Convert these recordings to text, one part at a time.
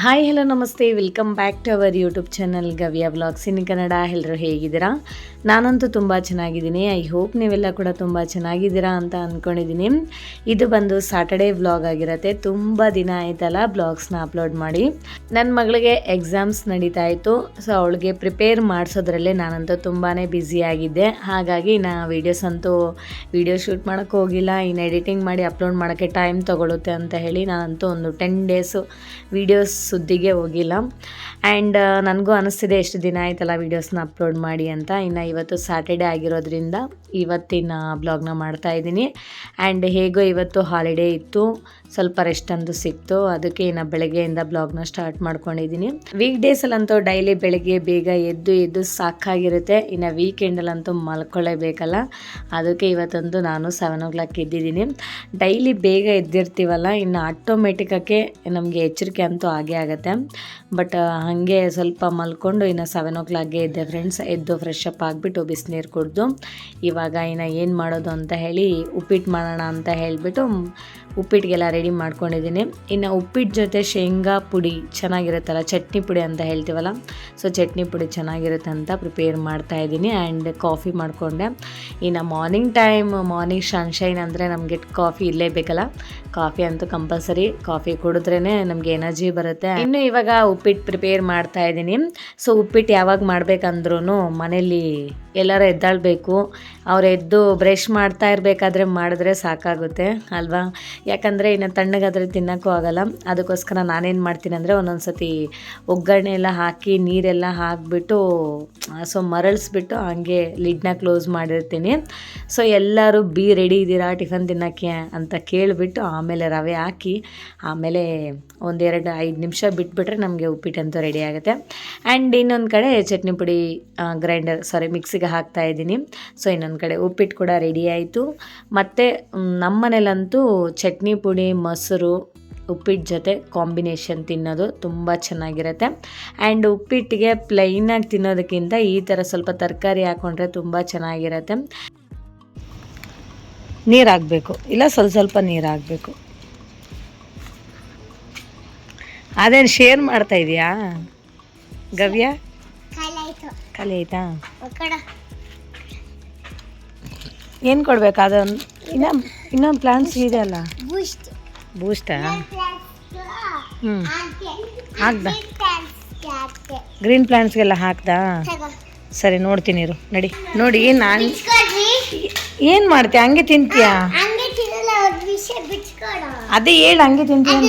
Hi hello ನಮಸ್ತೆ, welcome back to our YouTube channel Gavya vlogs in Kannada. ಎಲ್ಲರೂ ಹೇಗಿದ್ದೀರಾ? ನಾನಂತೂ ತುಂಬ ಚೆನ್ನಾಗಿದ್ದೀನಿ. ಐ ಹೋಪ್ ನೀವೆಲ್ಲ ಕೂಡ ತುಂಬ ಚೆನ್ನಾಗಿದ್ದೀರಾ ಅಂತ ಅಂದ್ಕೊಂಡಿದ್ದೀನಿ. ಇದು ಬಂದು ಸ್ಯಾಟರ್ಡೇ ವ್ಲಾಗ್ ಆಗಿರುತ್ತೆ. ತುಂಬ ದಿನ ಆಯ್ತಲ್ಲ ವ್ಲಾಗ್ಸ್ನ ಅಪ್ಲೋಡ್ ಮಾಡಿ. ನನ್ನ ಮಗಳಿಗೆ ಎಕ್ಸಾಮ್ಸ್ ನಡೀತಾ ಇತ್ತು. ಸೊ ಅವಳಿಗೆ ಪ್ರಿಪೇರ್ ಮಾಡಿಸೋದ್ರಲ್ಲೇ ನಾನಂತೂ ತುಂಬಾ ಬ್ಯುಸಿಯಾಗಿದ್ದೆ. ಹಾಗಾಗಿ ವೀಡಿಯೋಸ್ ಅಂತೂ ವೀಡಿಯೋ ಶೂಟ್ ಮಾಡೋಕ್ಕೆ ಹೋಗಿಲ್ಲ. ಇನ್ನು ಎಡಿಟಿಂಗ್ ಮಾಡಿ ಅಪ್ಲೋಡ್ ಮಾಡೋಕ್ಕೆ ಟೈಮ್ ತೊಗೊಳುತ್ತೆ ಅಂತ ಹೇಳಿ ನಾನಂತೂ ಒಂದು 10 ಡೇಸು ವೀಡಿಯೋಸ್ ಸುದ್ದಿಗೆ ಹೋಗಿಲ್ಲ. ಆ್ಯಂಡ್ ನನಗೂ ಅನ್ನಿಸ್ತಿದೆ ಎಷ್ಟು ದಿನ ಆಯ್ತಲ್ಲ ವೀಡಿಯೋಸ್ನ ಅಪ್ಲೋಡ್ ಮಾಡಿ ಅಂತ. ಇನ್ನು ಇವತ್ತು ಸ್ಯಾಟರ್ಡೇ ಆಗಿರೋದ್ರಿಂದ ಇವತ್ತಿನ ಬ್ಲಾಗ್ನ ಮಾಡ್ತಾಯಿದ್ದೀನಿ. ಆ್ಯಂಡ್ ಹೇಗೋ ಇವತ್ತು ಹಾಲಿಡೇ ಇತ್ತು, ಸ್ವಲ್ಪ ರೆಸ್ಟ್ ಅಂತೂ ಸಿಕ್ತು. ಅದಕ್ಕೆ ಇನ್ನು ಬೆಳಗ್ಗೆಯಿಂದ ಬ್ಲಾಗ್ನ ಸ್ಟಾರ್ಟ್ ಮಾಡ್ಕೊಂಡಿದ್ದೀನಿ. ವೀಕ್ ಡೇಸಲ್ಲಂತೂ ಡೈಲಿ ಬೆಳಗ್ಗೆ ಬೇಗ ಎದ್ದು ಸಾಕಾಗಿರುತ್ತೆ. ಇನ್ನು ವೀಕೆಂಡಲ್ಲಂತೂ ಮಲ್ಕೊಳ್ಳೇಬೇಕಲ್ಲ. ಅದಕ್ಕೆ ಇವತ್ತಂತೂ ನಾನು 7 o'clock ಎದ್ದಿದ್ದೀನಿ. ಡೈಲಿ ಬೇಗ ಎದ್ದಿರ್ತೀವಲ್ಲ, ಇನ್ನು ಆಟೋಮೆಟಿಕಾಗೆ ನಮಗೆ ಎಚ್ಚರಿಕೆ ಅಂತೂ ಆಗೇ ಆಗುತ್ತೆ. ಬಟ್ ಹಾಗೆ ಸ್ವಲ್ಪ ಮಲ್ಕೊಂಡು ಇನ್ನು 7 o'clockಗೆ ಎದ್ದೆ ಫ್ರೆಂಡ್ಸ್. ಎದ್ದು ಫ್ರೆಶ್ ಅಪ್ ಆಗಿಬಿಟ್ಟು ಬಿಸಿನೀರು ಕುಡಿದು ಇವಾಗ ಇನ್ನು ಏನು ಮಾಡೋದು ಅಂತ ಹೇಳಿ ಉಪ್ಪಿಟ್ಟು ಮಾಡೋಣ ಅಂತ ಹೇಳಿಬಿಟ್ಟು ಉಪ್ಪಿಟ್ಟಿಗೆಲ್ಲ ರೆಡಿ ಮಾಡ್ಕೊಂಡಿದ್ದೀನಿ. ಇನ್ನು ಉಪ್ಪಿಟ್ಟು ಜೊತೆ ಶೇಂಗಾ ಪುಡಿ ಚೆನ್ನಾಗಿರುತ್ತಲ್ಲ, ಚಟ್ನಿ ಪುಡಿ ಅಂತ ಹೇಳ್ತೀವಲ್ಲ, ಸೊ ಚಟ್ನಿ ಪುಡಿ ಚೆನ್ನಾಗಿರುತ್ತೆ ಅಂತ ಪ್ರಿಪೇರ್ ಮಾಡ್ತಾಯಿದ್ದೀನಿ. ಆ್ಯಂಡ್ ಕಾಫಿ ಮಾಡಿಕೊಂಡೆ. ಇನ್ನು ಮಾರ್ನಿಂಗ್ ಸನ್ಶೈನ್ ಅಂದರೆ ನಮಗೆ ಕಾಫಿ ಇಲ್ಲೇ ಬೇಕಲ್ಲ. ಕಾಫಿ ಅಂತೂ ಕಂಪಲ್ಸರಿ. ಕಾಫಿ ಕುಡಿದ್ರೇ ನಮಗೆ ಎನರ್ಜಿ ಬರುತ್ತೆ. ಇನ್ನು ಇವಾಗ ಉಪ್ಪಿಟ್ಟು ಪ್ರಿಪೇರ್ ಮಾಡ್ತಾಯಿದ್ದೀನಿ. ಸೊ ಉಪ್ಪಿಟ್ಟು ಯಾವಾಗ ಮಾಡಬೇಕಂದ್ರೂ ಮನೇಲಿ ಎಲ್ಲರೂ ಎದ್ದಾಳಬೇಕು. ಅವ್ರು ಎದ್ದು ಬ್ರಷ್ ಮಾಡ್ತಾ ಇರಬೇಕಾದ್ರೆ ಮಾಡಿದ್ರೆ ಸಾಕಾಗುತ್ತೆ ಅಲ್ವಾ? ಯಾಕಂದರೆ ಇನ್ನು ತಣ್ಣಗಾದರೆ ತಿನ್ನೋಕ್ಕೂ ಆಗೋಲ್ಲ. ಅದಕ್ಕೋಸ್ಕರ ನಾನೇನು ಮಾಡ್ತೀನಿ ಅಂದರೆ ಒಂದೊಂದು ಸತಿ ಒಗ್ಗರಣೆ ಎಲ್ಲ ಹಾಕಿ ನೀರೆಲ್ಲ ಹಾಕಿಬಿಟ್ಟು ಸೊ ಮರಳಿಸ್ಬಿಟ್ಟು ಹಾಗೆ ಲಿಡ್ನ ಕ್ಲೋಸ್ ಮಾಡಿರ್ತೀನಿ. ಸೊ ಎಲ್ಲರೂ ರೆಡಿ ಇದ್ದೀರಾ ಟಿಫನ್ ತಿನ್ನೋಕ್ಕೆ ಅಂತ ಕೇಳಿಬಿಟ್ಟು ಆಮೇಲೆ ರವೆ ಹಾಕಿ ಆಮೇಲೆ 1-2-5 ನಿಮಿಷ ಬಿಟ್ಬಿಟ್ರೆ ನಮಗೆ ಉಪ್ಪಿಟ್ಟಂತೂ ರೆಡಿ ಆಗುತ್ತೆ. ಆ್ಯಂಡ್ ಇನ್ನೊಂದು ಕಡೆ ಚಟ್ನಿ ಪುಡಿ ಮಿಕ್ಸಿಗೆ ಹಾಕ್ತಾಯಿದ್ದೀನಿ. ಸೊ ಇನ್ನೊಂದು ಕಡೆ ಉಪ್ಪಿಟ್ಟು ಕೂಡ ರೆಡಿ ಆಯಿತು. ಮತ್ತು ನಮ್ಮ ಮನೇಲಂತೂ ಚಟ್ನಿ ಪುಡಿ ಮೊಸರು ಉಪ್ಪಿಟ್ಟು ಜೊತೆ ಕಾಂಬಿನೇಷನ್ ತಿನ್ನೋದು ತುಂಬ ಚೆನ್ನಾಗಿರುತ್ತೆ. ಆ್ಯಂಡ್ ಉಪ್ಪಿಟ್ಟಿಗೆ ಪ್ಲೈನಾಗಿ ತಿನ್ನೋದಕ್ಕಿಂತ ಈ ಥರ ಸ್ವಲ್ಪ ತರಕಾರಿ ಹಾಕ್ಕೊಂಡ್ರೆ ತುಂಬ ಚೆನ್ನಾಗಿರುತ್ತೆ. ನೀರು ಹಾಕಬೇಕು, ಇಲ್ಲ ಸ್ವಲ್ಪ ನೀರು ಹಾಕಬೇಕು. ಅದೇನು ಶೇರ್ ಮಾಡ್ತಾ ಇದೆಯಾ ಗವ್ಯ? ಖಾಲಿ ಆಯ್ತಾ? ಏನು ಕೊಡ್ಬೇಕು? ಅದೊಂದು ಇನ್ನೊಂದು ಪ್ಲಾಂಟ್ಸ್ ಇದೆ ಅಲ್ಲ, ಬೂಸ್ಟಾ? ಹಾಕ್ದ ಗ್ರೀನ್ ಪ್ಲಾಂಟ್ಸ್ಗೆಲ್ಲ ಹಾಕ್ದಾ? ಸರಿ ನೋಡ್ತೀನಿ ಇರು, ನೋಡಿ. ನಾನು ಏನು ಮಾಡ್ತೀಯ? ಹಂಗೆ ತಿಂತೀಯಾ? ಅದೇ ಹೇಳು, ಹಂಗೆ ತಿಂತೀಯ?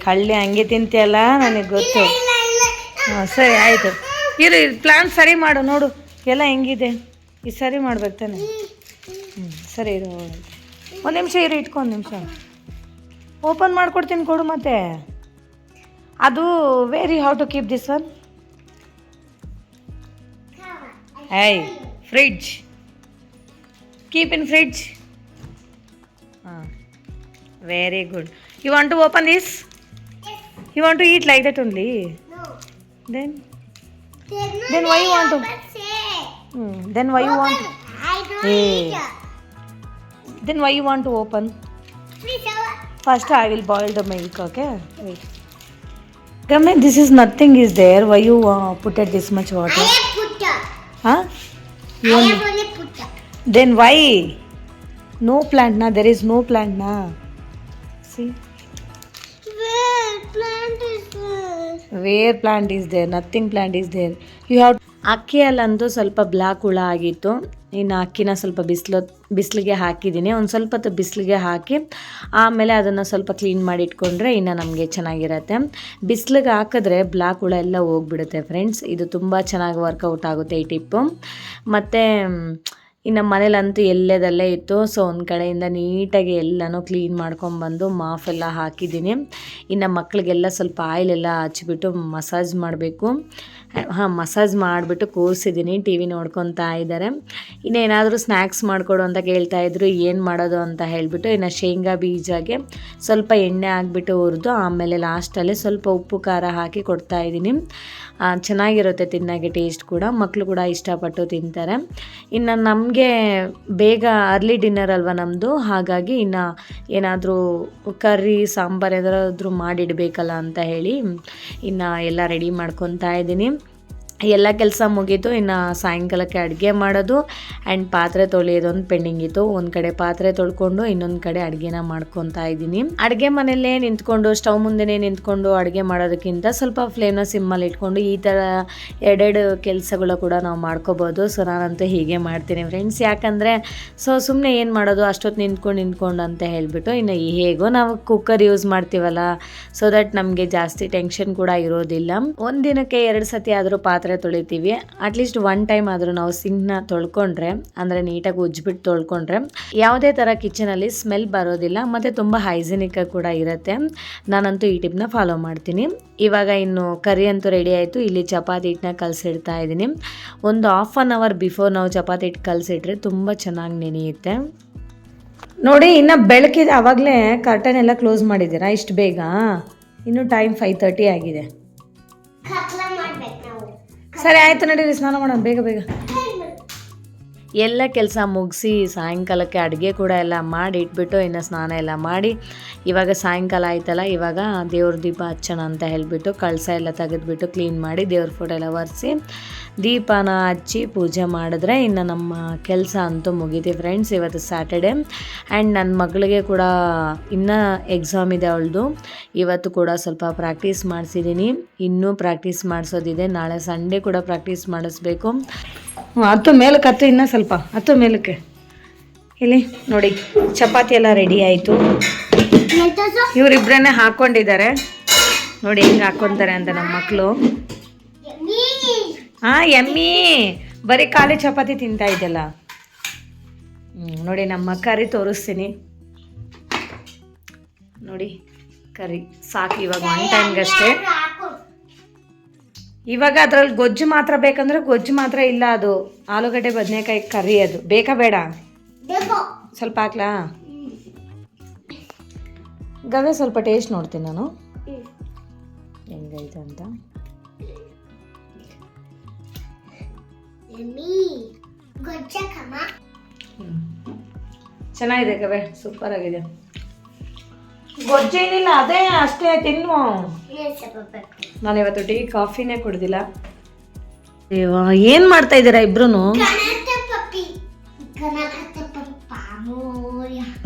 ಕಳ್ಳಿ ಹಂಗೆ ತಿಂತೀಯಲ್ಲ, ನನಗೆ ಗೊತ್ತು. ಹಾಂ ಸರಿ ಆಯಿತು. ಇರು ಪ್ಲಾಂಟ್ ಸರಿ ಮಾಡು, ನೋಡು ಎಲ್ಲ ಹೆಂಗಿದೆ. ಇದು ಸರಿ ಮಾಡ್ಬೇಕು ತಾನೆ? ಸರಿ ಇರು, ಒಂದು ನಿಮಿಷ ಇರು, ಒಂದು ನಿಮಿಷ ಓಪನ್ ಮಾಡ್ಕೊಡ್ತೀನಿ, ಕೊಡು. ಮತ್ತೆ ಅದು how to keep this one? Fridge, keep in fridge. ಹಾಂ, very good. You want to open this? You want to eat like that only? Then why you want to? Then why you want? Then why you want to open? First I will boil the milk, okay? Wait. Gamme, this is nothing is there. Why you put at this much water? I have put. Huh? I have only put. Then why? No plant na. There is no plant na. See? Where plant is there? Nothing plant is there. You have. ಅಕ್ಕಿಯಲ್ಲಂತೂ ಸ್ವಲ್ಪ black ಹುಳ ಆಗಿತ್ತು. ಇನ್ನು ಅಕ್ಕಿನ ಸ್ವಲ್ಪ ಬಿಸಿಲಿಗೆ ಹಾಕಿದ್ದೀನಿ. ಒಂದು ಸ್ವಲ್ಪ ಹೊತ್ತು ಬಿಸಿಲಿಗೆ ಹಾಕಿ ಆಮೇಲೆ ಅದನ್ನು ಸ್ವಲ್ಪ ಕ್ಲೀನ್ ಮಾಡಿ ಇಟ್ಕೊಂಡ್ರೆ ಇನ್ನು ನಮಗೆ ಚೆನ್ನಾಗಿರುತ್ತೆ. ಬಿಸಿಲಿಗೆ ಹಾಕಿದ್ರೆ ಬ್ಲ್ಯಾಕ್ ಹುಳ ಎಲ್ಲ ಹೋಗ್ಬಿಡುತ್ತೆ ಫ್ರೆಂಡ್ಸ್. ಇದು ತುಂಬ ಚೆನ್ನಾಗಿ ವರ್ಕೌಟ್ ಆಗುತ್ತೆ ಈ ಟಿಪ್ಪು. ಮತ್ತು ಇನ್ನು ಮನೇಲಂತೂ ಎಲ್ಲದಲ್ಲೇ ಇತ್ತು. ಸೊ ಒಂದು ಕಡೆಯಿಂದ ನೀಟಾಗಿ ಎಲ್ಲನೂ ಕ್ಲೀನ್ ಮಾಡ್ಕೊಂಬಂದು ಮಾಫೆಲ್ಲ ಹಾಕಿದ್ದೀನಿ. ಇನ್ನು ಮಕ್ಕಳಿಗೆಲ್ಲ ಸ್ವಲ್ಪ ಆಯಿಲೆಲ್ಲ ಹಚ್ಬಿಟ್ಟು ಮಸಾಜ್ ಮಾಡಬೇಕು. ಮಸಾಜ್ ಮಾಡಿಬಿಟ್ಟು ಕೂರಿಸಿದ್ದೀನಿ. ಟಿ ವಿ ನೋಡ್ಕೊತಾ ಇದ್ದಾರೆ. ಇನ್ನೇನಾದರೂ ಸ್ನ್ಯಾಕ್ಸ್ ಮಾಡಿಕೊಡು ಅಂತ ಕೇಳ್ತಾಯಿದ್ರು. ಏನು ಮಾಡೋದು ಅಂತ ಹೇಳಿಬಿಟ್ಟು ಇನ್ನು ಶೇಂಗಾ ಬೀಜಗೆ ಸ್ವಲ್ಪ ಎಣ್ಣೆ ಹಾಕ್ಬಿಟ್ಟು ಹುರಿದು ಆಮೇಲೆ ಲಾಸ್ಟಲ್ಲಿ ಸ್ವಲ್ಪ ಉಪ್ಪು ಖಾರ ಹಾಕಿ ಕೊಡ್ತಾಯಿದ್ದೀನಿ. ಚೆನ್ನಾಗಿರುತ್ತೆ ತಿನ್ನೋಕ್ಕೆ, ಟೇಸ್ಟ್ ಕೂಡ, ಮಕ್ಕಳು ಕೂಡ ಇಷ್ಟಪಟ್ಟು ತಿಂತಾರೆ. ಇನ್ನು ನಮಗೆ ಬೇಗ ಅರ್ಲಿ ಡಿನ್ನರ್ ಅಲ್ವಾ ನಮ್ಮದು, ಹಾಗಾಗಿ ಇನ್ನು ಏನಾದರೂ ಕರ್ರಿ ಸಾಂಬಾರು ಏನಾದರೂ ಮಾಡಿಡಬೇಕಲ್ಲ ಅಂತ ಹೇಳಿ ಇನ್ನು ಎಲ್ಲ ರೆಡಿ ಮಾಡ್ಕೊತಾ ಇದ್ದೀನಿ. ಎಲ್ಲ ಕೆಲಸ ಮುಗೀತು. ಇನ್ನು ಸಾಯಂಕಾಲಕ್ಕೆ ಅಡುಗೆ ಮಾಡೋದು ಆ್ಯಂಡ್ ಪಾತ್ರೆ ತೊಳೆಯೋದೊಂದು ಪೆಂಡಿಂಗ್ ಇತ್ತು. ಒಂದು ಕಡೆ ಪಾತ್ರೆ ತೊಳ್ಕೊಂಡು ಇನ್ನೊಂದು ಕಡೆ ಅಡುಗೆನ ಮಾಡ್ಕೊತಾ ಇದ್ದೀನಿ. ಅಡುಗೆ ಮನೆಯಲ್ಲೇ ನಿಂತ್ಕೊಂಡು, ಸ್ಟವ್ ಮುಂದೆನೇ ನಿಂತ್ಕೊಂಡು ಅಡುಗೆ ಮಾಡೋದಕ್ಕಿಂತ ಸ್ವಲ್ಪ ಫ್ಲೇಮ್ನ ಸಿಮ್ಮಲ್ಲಿ ಇಟ್ಕೊಂಡು ಈ ಥರ ಎರಡೆರಡು ಕೆಲಸಗಳು ಕೂಡ ನಾವು ಮಾಡ್ಕೋಬೋದು. ಸೊ ನಾನಂತೂ ಹೀಗೆ ಮಾಡ್ತೀನಿ ಫ್ರೆಂಡ್ಸ್. ಯಾಕಂದರೆ ಸುಮ್ಮನೆ ಏನು ಮಾಡೋದು ಅಷ್ಟೊತ್ತು ನಿಂತ್ಕೊಂಡು ಅಂತ ಹೇಳಿಬಿಟ್ಟು, ಇನ್ನು ಹೇಗೋ ನಾವು ಕುಕ್ಕರ್ ಯೂಸ್ ಮಾಡ್ತೀವಲ್ಲ, ಸೊ ದಟ್ ನಮಗೆ ಜಾಸ್ತಿ ಟೆನ್ಷನ್ ಕೂಡ ಇರೋದಿಲ್ಲ. ಒಂದು ದಿನಕ್ಕೆ 2 ಸತಿ ಆದರೂ ಪಾತ್ರೆ ತೊಳಿತೀವಿ. ಅಟ್ಲೀಸ್ಟ್ 1 ಟೈಮ್ ಆದರೂ ನಾವು ಸಿಂಕ್ನ ತೊಳ್ಕೊಂಡ್ರೆ, ಅಂದರೆ ನೀಟಾಗಿ ಉಜ್ಜಿಬಿಟ್ಟು ತೊಳ್ಕೊಂಡ್ರೆ ಯಾವುದೇ ಥರ ಕಿಚನಲ್ಲಿ ಸ್ಮೆಲ್ ಬರೋದಿಲ್ಲ ಮತ್ತು ತುಂಬ ಹೈಜಿನಿಕ್ ಕೂಡ ಇರುತ್ತೆ. ನಾನಂತೂ ಈ ಟಿಪ್ನ ಫಾಲೋ ಮಾಡ್ತೀನಿ. ಇವಾಗ ಇನ್ನು ಕರಿ ಅಂತೂ ರೆಡಿ ಆಯಿತು. ಇಲ್ಲಿ ಚಪಾತಿ ಹಿಟ್ಟನ್ನ ಕಲಸಿಡ್ತಾ ಇದ್ದೀನಿ. ಒಂದು ½ ಅನ್ ಅವರ್ ಬಿಫೋರ್ ನಾವು ಚಪಾತಿ ಹಿಟ್ಟು ಕಲಸಿಟ್ರೆ ತುಂಬ ಚೆನ್ನಾಗಿ ನೆನೆಯುತ್ತೆ. ನೋಡಿ, ಇನ್ನು ಬೆಳಕಿದೆ, ಆವಾಗಲೇ ಕರ್ಟನ್ ಎಲ್ಲ ಕ್ಲೋಸ್ ಮಾಡಿದ್ದೀರಾ ಇಷ್ಟು ಬೇಗ? ಇನ್ನು ಟೈಮ್ 5:30 ಆಗಿದೆ. ಸರಿ ಆಯಿತು, ನಡೀರಿ ಸ್ನಾನ ಮಾಡೋಣ ಬೇಗ ಬೇಗ. ಎಲ್ಲ ಕೆಲಸ ಮುಗಿಸಿ ಸಾಯಂಕಾಲಕ್ಕೆ ಅಡುಗೆ ಕೂಡ ಎಲ್ಲ ಮಾಡಿ ಇಟ್ಬಿಟ್ಟು ಇನ್ನು ಸ್ನಾನ ಎಲ್ಲ ಮಾಡಿ, ಇವಾಗ ಸಾಯಂಕಾಲ ಆಯ್ತಲ್ಲ, ಇವಾಗ ದೇವ್ರ ದೀಪ ಹಚ್ಚೋಣ ಅಂತ ಹೇಳಿಬಿಟ್ಟು ಕಳಸ ಎಲ್ಲ ತೆಗೆದುಬಿಟ್ಟು ಕ್ಲೀನ್ ಮಾಡಿ ದೇವ್ರ ಫೋಟೋ ಎಲ್ಲ ಒರೆಸಿ ದೀಪನ ಹಚ್ಚಿ ಪೂಜೆ ಮಾಡಿದ್ರೆ ಇನ್ನು ನಮ್ಮ ಕೆಲಸ ಅಂತೂ ಮುಗೀತಿ ಫ್ರೆಂಡ್ಸ್. ಇವತ್ತು ಸ್ಯಾಟರ್ಡೆ ಆ್ಯಂಡ್ ನನ್ನ ಮಗಳಿಗೆ ಕೂಡ ಇನ್ನೂ ಎಕ್ಸಾಮ್ ಇದೆ ಅವಳದು. ಇವತ್ತು ಕೂಡ ಸ್ವಲ್ಪ ಪ್ರಾಕ್ಟೀಸ್ ಮಾಡಿಸಿದ್ದೀನಿ, ಇನ್ನೂ ಪ್ರಾಕ್ಟೀಸ್ ಮಾಡಿಸೋದಿದೆ. ನಾಳೆ ಸಂಡೇ ಕೂಡ ಪ್ರಾಕ್ಟೀಸ್ ಮಾಡಿಸ್ಬೇಕು. ಹತ್ತು ಮೇಲಕ್ಕೆ, ಹತ್ತು ಇನ್ನೂ ಸ್ವಲ್ಪ ಹತ್ತು ಮೇಲಕ್ಕೆ. ಇಲ್ಲಿ ನೋಡಿ, ಚಪಾತಿ ಎಲ್ಲ ರೆಡಿ ಆಯಿತು. ಇವರಿಬ್ಬರನ್ನೇ ಹಾಕ್ಕೊಂಡಿದ್ದಾರೆ ನೋಡಿ ಹೆಂಗೆ ಹಾಕ್ಕೊತಾರೆ ಅಂತ ನಮ್ಮ ಮಕ್ಕಳು. ಹಾಂ ಎಮ್ಮಿ, ಬರೀ ಖಾಲಿ ಚಪಾತಿ ತಿಂತಾ ಇದ್ದಲ್ಲ. ನೋಡಿ ನಮ್ಮ ಕರಿ ತೋರಿಸ್ತೀನಿ ನೋಡಿ, ಕರಿ ಸಾಕು ಇವಾಗ 1 ಟೈಮ್ಗಷ್ಟೇ. ಇವಾಗ ಅದರಲ್ಲಿ ಗೊಜ್ಜು ಮಾತ್ರ ಬೇಕಂದ್ರೆ ಗೊಜ್ಜು ಮಾತ್ರ ಇಲ್ಲ, ಅದು ಆಲೂಗಡ್ಡೆ ಬದನೆಕಾಯಿ ಕರಿ. ಅದು ಬೇಕಾ ಬೇಡ? ಸ್ವಲ್ಪ ಹಾಕ್ಲಾ? ಗವೆ ಸ್ವಲ್ಪ ಟೇಸ್ಟ್ ನೋಡ್ತೀನಿ ನಾನು ಹೆಂಗೈತೆ ಅಂತ. ಚೆನ್ನಾಗಿದೆ ಗವೆ, ಸೂಪರ್ ಆಗಿದೆ. ಗೊಜ್ಜೇನಿಲ್ಲ, ಅದೇ ಅಷ್ಟೇ ತಿನ್ನು. ನಾನಿವತ್ತು ಟೀ ಕಾಫಿನೇ ಕುಡ್ದಿಲ್ಲ. ಏನ್ ಮಾಡ್ತಾ ಇದ್ದೀರಾ ಇಬ್ರು?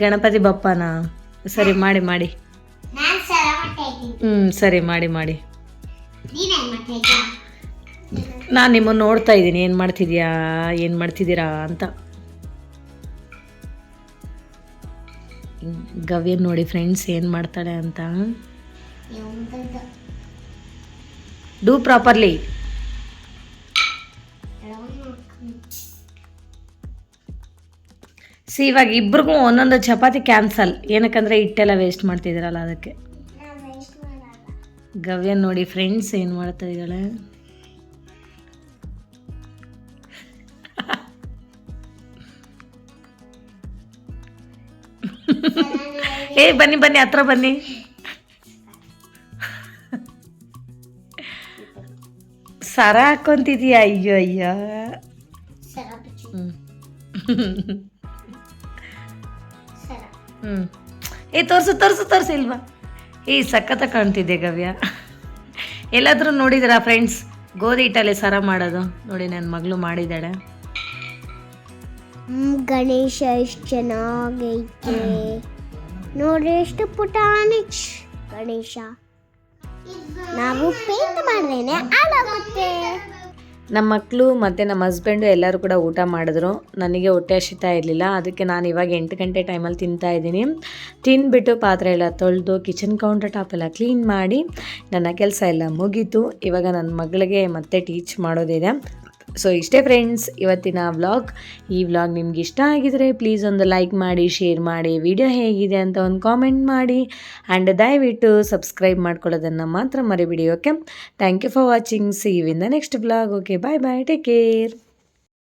ಗಣಪತಿ ಬಪ್ಪನ? ಸರಿ ಮಾಡಿ ಮಾಡಿ. ಸರಿ ಮಾಡಿ ಮಾಡಿ. ನಾನು ನಿಮ್ಮನ್ನು ನೋಡ್ತಾ ಇದ್ದೀನಿ, ಏನು ಮಾಡ್ತಿದ್ದೀರಾ ಅಂತ. ಗವ್ಯ ನೋಡಿ ಫ್ರೆಂಡ್ಸ್ ಏನು ಮಾಡ್ತಾಳೆ ಅಂತ. Do properly. ಇವಾಗ ಇಬ್ರಿಗೂ ಒಂದೊಂದು ಚಪಾತಿ ಕ್ಯಾನ್ಸಲ್, ಏನಕ್ಕಂದ್ರೆ ಹಿಟ್ಟೆಲ್ಲ ವೇಸ್ಟ್ ಮಾಡ್ತಿದ್ದೀರಲ್ಲ ಅದಕ್ಕೆ. ಗವ್ಯ ನೋಡಿ ಫ್ರೆಂಡ್ಸ್ ಏನು ಮಾಡ್ತಾ ಇದ್ದಾಳೆ. ಬನ್ನಿ ಬನ್ನಿ, ಹತ್ರ ಬನ್ನಿ. ಸರ ಹಾಕೊಂತಿದೀಯ? ಅಯ್ಯೋ ಅಯ್ಯೋ. ತೋರ್ಸು ಇಲ್ವಾ? ಸಖತ್ತ ಕಾಣ್ತಿದ್ದೆ ಗವ್ಯ. ಎಲ್ಲಾದ್ರೂ ನೋಡಿದಿರಾ ಫ್ರೆಂಡ್ಸ್ ಗೋಧಿ ಹಿಟ್ಟಲ್ಲಿ ಸರ ಮಾಡೋದು? ನೋಡಿ ನನ್ನ ಮಗಳು ಮಾಡಿದ್ದಾಳೆ. ಗಣೇಶ ಎಷ್ಟು ಚೆನ್ನಾಗೈತೆ ನೋಡಿ, ಎಷ್ಟು ಪುಟಾಣಿ ಗಣೇಶ. ನಾವು ಪೇಂಟ್ ಮಾಡಿದ್ರೇನೆ ಹಾಳಾಗುತ್ತೆ. ನಮ್ಮ ಮಕ್ಕಳು ಮತ್ತು ನಮ್ಮ ಹಸ್ಬೆಂಡು ಎಲ್ಲರೂ ಕೂಡ ಊಟ ಮಾಡಿದ್ರು. ನನಗೆ ಹೊಟ್ಟೆ ಹಸಿತಾ ಇರಲಿಲ್ಲ, ಅದಕ್ಕೆ ನಾನು ಇವಾಗ 8 ಗಂಟೆ ಟೈಮಲ್ಲಿ ತಿಂತಾ ಇದ್ದೀನಿ. ತಿಂದ್ಬಿಟ್ಟು ಪಾತ್ರೆ ಎಲ್ಲ ತೊಳೆದು ಕಿಚನ್ ಕೌಂಟರ್ ಟಾಪ್ ಎಲ್ಲ ಕ್ಲೀನ್ ಮಾಡಿ ನನ್ನ ಕೆಲಸ ಎಲ್ಲ ಮುಗೀತು. ಇವಾಗ ನನ್ನ ಮಗಳಿಗೆ ಮತ್ತೆ ಟೀಚ್ ಮಾಡೋದಿದೆ. ಸೊ ಇಷ್ಟೇ ಫ್ರೆಂಡ್ಸ್ ಇವತ್ತಿನ ವ್ಲಾಗ್. ಈ ವ್ಲಾಗ್ ನಿಮ್ಗೆ ಇಷ್ಟ ಆಗಿದರೆ ಪ್ಲೀಸ್ ಒಂದು ಲೈಕ್ ಮಾಡಿ, ಶೇರ್ ಮಾಡಿ, ವಿಡಿಯೋ ಹೇಗಿದೆ ಅಂತ ಒಂದು ಕಾಮೆಂಟ್ ಮಾಡಿ ಆ್ಯಂಡ್ ದಯವಿಟ್ಟು ಸಬ್ಸ್ಕ್ರೈಬ್ ಮಾಡ್ಕೊಳ್ಳೋದನ್ನು ಮಾತ್ರ ಮರಿಬಿಡಿ. Okay, thank you for watching. See you in the next vlog. Okay, bye bye, take care.